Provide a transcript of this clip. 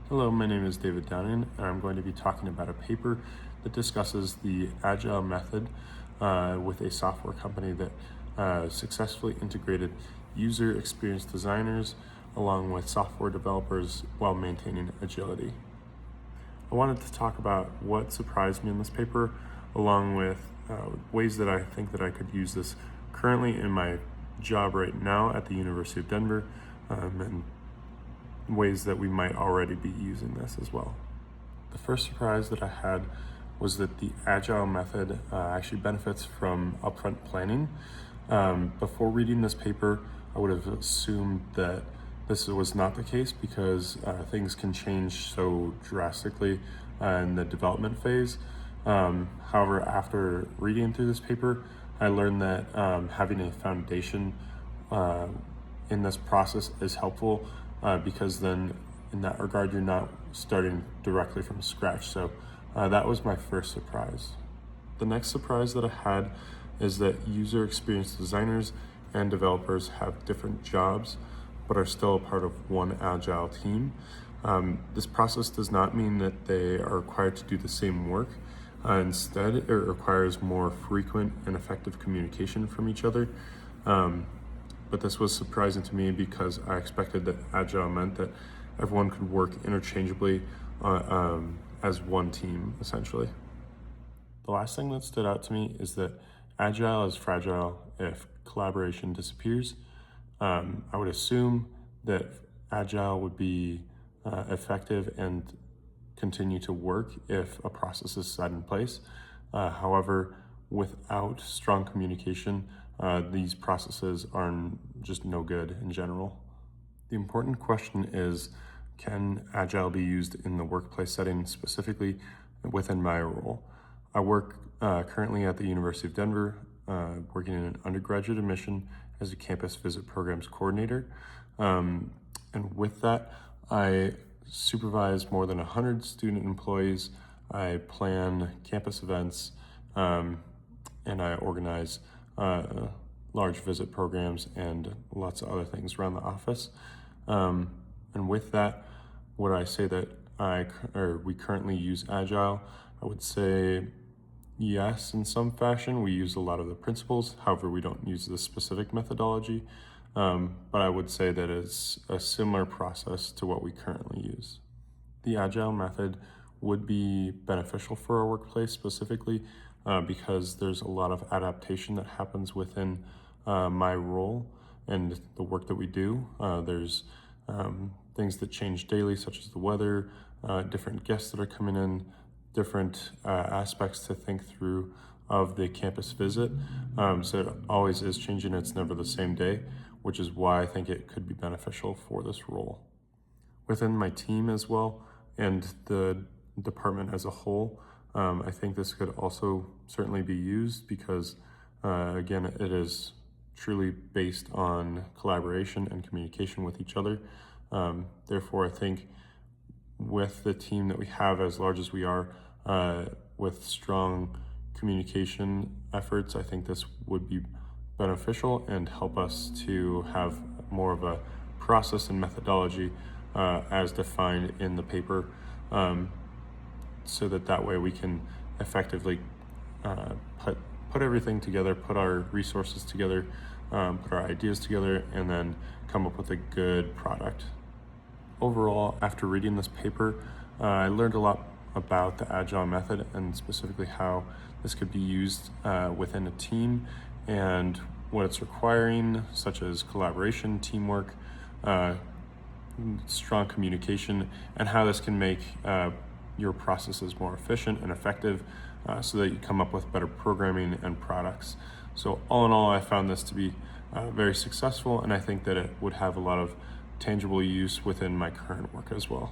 Hello, my name is David Downing, and I'm going to be talking about a paper that discusses the Agile method with a software company that successfully integrated user experience designers along with software developers while maintaining agility. I wanted to talk about what surprised me in this paper, along with ways that I think that I could use this currently in my job right now at the University of Denver, and ways that we might already be using this as well. The first surprise that I had was that the Agile method actually benefits from upfront planning. Before reading this paper, I would have assumed that this was not the case because things can change so drastically in the development phase. However, after reading through this paper, I learned that having a foundation in this process is helpful because then in that regard, you're not starting directly from scratch. So that was my first surprise. The next surprise that I had is that user experience designers and developers have different jobs, but are still a part of one Agile team. This process does not mean that they are required to do the same work. Instead, it requires more frequent and effective communication from each other. But this was surprising to me because I expected that Agile meant that everyone could work interchangeably as one team, essentially. The last thing that stood out to me is that Agile is fragile if collaboration disappears. I would assume that Agile would be effective and continue to work if a process is set in place. However, without strong communication, these processes are just no good in general. The important question is, can Agile be used in the workplace setting, specifically within my role? I work currently at the University of Denver, working in an undergraduate admission as a campus visit programs coordinator. And with that, I supervise more than 100 student employees. I plan campus events, and I organize large visit programs and lots of other things around the office. And with that, would I say that we currently use Agile? I would say yes, in some fashion. We use a lot of the principles. However, we don't use the specific methodology. But I would say that it's a similar process to what we currently use. The Agile method would be beneficial for our workplace specifically because there's a lot of adaptation that happens within my role and the work that we do. There's things that change daily, such as the weather, different guests that are coming in, different aspects to think through of the campus visit. So it always is changing. It's never the same day, which is why I think it could be beneficial for this role. Within my team as well, and the department as a whole, I think this could also certainly be used because, again, it is truly based on collaboration and communication with each other. Therefore, I think with the team that we have, as large as we are, with strong communication efforts, I think this would be beneficial and help us to have more of a process and methodology as defined in the paper, so that way we can effectively put everything together, put our resources together, put our ideas together, and then come up with a good product. Overall, after reading this paper, I learned a lot about the Agile method and specifically how this could be used within a team and what it's requiring, such as collaboration, teamwork, strong communication, and how this can make your processes more efficient and effective so that you come up with better programming and products. So all in all, I found this to be very successful, and I think that it would have a lot of tangible use within my current work as well.